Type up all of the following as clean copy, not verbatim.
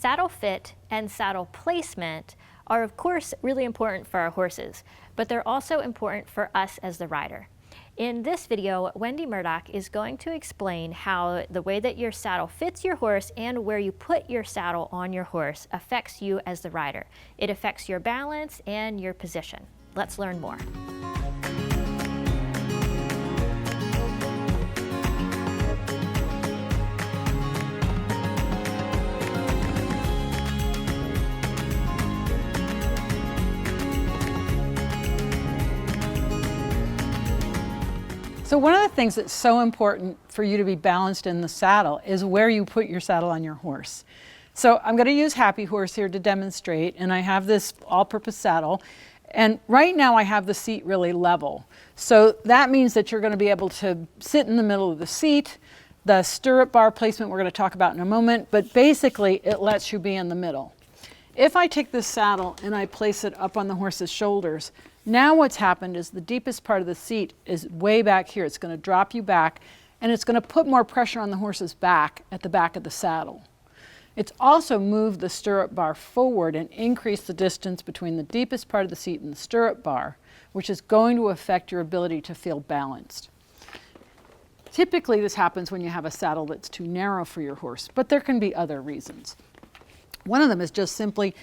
Saddle fit and saddle placement are of course really important for our horses, but they're also important for us as the rider. In this video, Wendy Murdoch is going to explain how the way that your saddle fits your horse and where you put your saddle on your horse affects you as the rider. It affects your balance and your position. Let's learn more. So one of the things that's so important for you to be balanced in the saddle is where you put your saddle on your horse. So I'm going to use Happy Horse here to demonstrate, and I have this all-purpose saddle, and right now I have the seat really level. So that means that you're going to be able to sit in the middle of the seat. The stirrup bar placement we're going to talk about in a moment, but basically it lets you be in the middle. If I take this saddle and I place it up on the horse's shoulders, now what's happened is the deepest part of the seat is way back here. It's going to drop you back, and it's going to put more pressure on the horse's back at the back of the saddle. It's also moved the stirrup bar forward and increased the distance between the deepest part of the seat and the stirrup bar, which is going to affect your ability to feel balanced. Typically this happens when you have a saddle that's too narrow for your horse, but there can be other reasons. One of them is just simply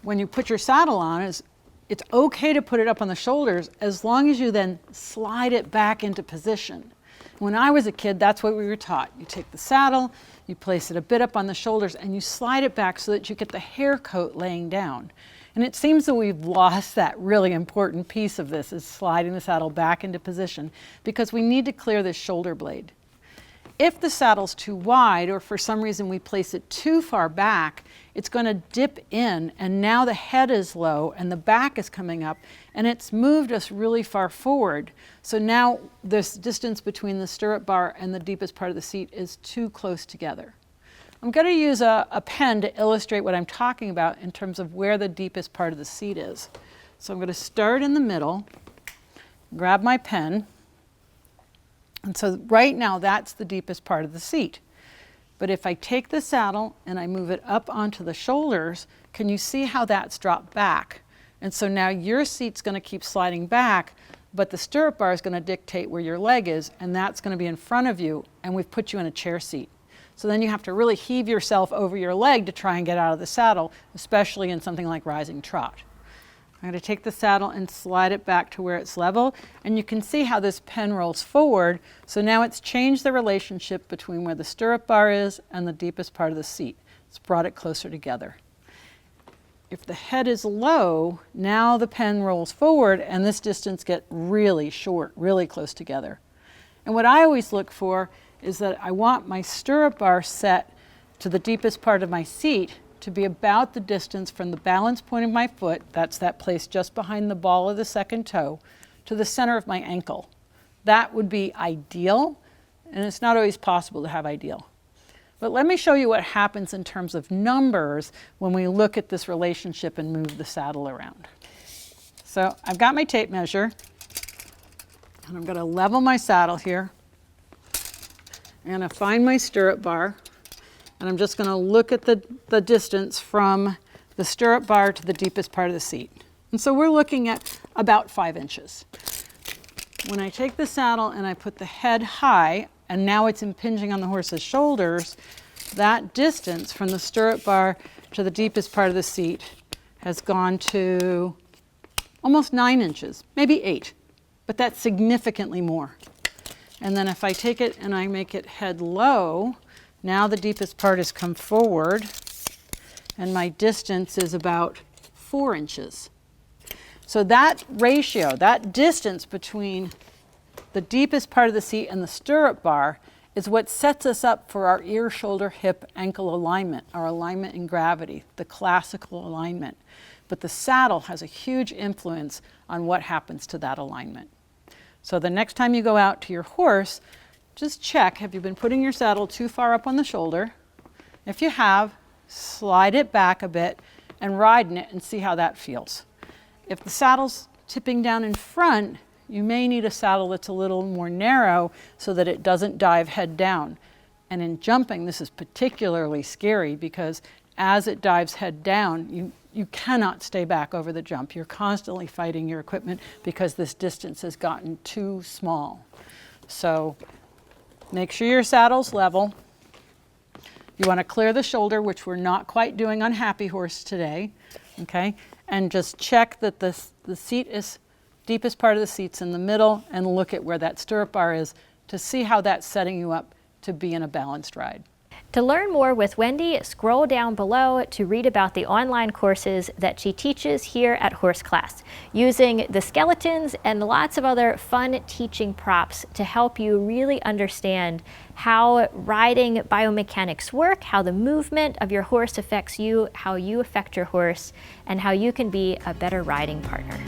when you put your saddle on, it's okay to put it up on the shoulders as long as you then slide it back into position. When I was a kid, that's what we were taught. You take the saddle, you place it a bit up on the shoulders, and you slide it back so that you get the hair coat laying down. And it seems that we've lost that really important piece of this, is sliding the saddle back into position, because we need to clear this shoulder blade. If the saddle's too wide, or for some reason we place it too far back, it's going to dip in, and now the head is low and the back is coming up, and it's moved us really far forward. So now this distance between the stirrup bar and the deepest part of the seat is too close together. I'm going to use a pen to illustrate what I'm talking about in terms of where the deepest part of the seat is. So I'm going to start in the middle, grab my pen, and so right now that's the deepest part of the seat. But if I take the saddle and I move it up onto the shoulders, can you see how that's dropped back? And so now your seat's going to keep sliding back, but the stirrup bar is going to dictate where your leg is, and that's going to be in front of you, and we've put you in a chair seat. So then you have to really heave yourself over your leg to try and get out of the saddle, especially in something like rising trot. I'm going to take the saddle and slide it back to where it's level, and you can see how this pen rolls forward. So now it's changed the relationship between where the stirrup bar is and the deepest part of the seat. It's brought it closer together. If the head is low, now the pen rolls forward and this distance gets really short, really close together. And what I always look for is that I want my stirrup bar set to the deepest part of my seat to be about the distance from the balance point of my foot, that's that place just behind the ball of the second toe, to the center of my ankle. That would be ideal, and it's not always possible to have ideal. But let me show you what happens in terms of numbers when we look at this relationship and move the saddle around. So I've got my tape measure, and I'm going to level my saddle here. I'm going to find my stirrup bar. And I'm just going to look at the distance from the stirrup bar to the deepest part of the seat. And so we're looking at about 5 inches. When I take the saddle and I put the head high, and now it's impinging on the horse's shoulders, that distance from the stirrup bar to the deepest part of the seat has gone to almost 9 inches, maybe 8, but that's significantly more. And then if I take it and I make it head low, now the deepest part has come forward, and my distance is about 4 inches. So that ratio, that distance between the deepest part of the seat and the stirrup bar is what sets us up for our ear, shoulder, hip, ankle alignment, our alignment in gravity, the classical alignment. But the saddle has a huge influence on what happens to that alignment. So the next time you go out to your horse, just check, have you been putting your saddle too far up on the shoulder? If you have, slide it back a bit and ride in it and see how that feels. If the saddle's tipping down in front, you may need a saddle that's a little more narrow so that it doesn't dive head down. And in jumping, this is particularly scary because as it dives head down, you cannot stay back over the jump. You're constantly fighting your equipment because this distance has gotten too small. So make sure your saddle's level. You want to clear the shoulder, which we're not quite doing on Happy Horse today, okay? And just check that the seat is, deepest part of the seat's in the middle, and look at where that stirrup bar is to see how that's setting you up to be in a balanced ride. To learn more with Wendy, scroll down below to read about the online courses that she teaches here at Horse Class, using the skeletons and lots of other fun teaching props to help you really understand how riding biomechanics work, how the movement of your horse affects you, how you affect your horse, and how you can be a better riding partner.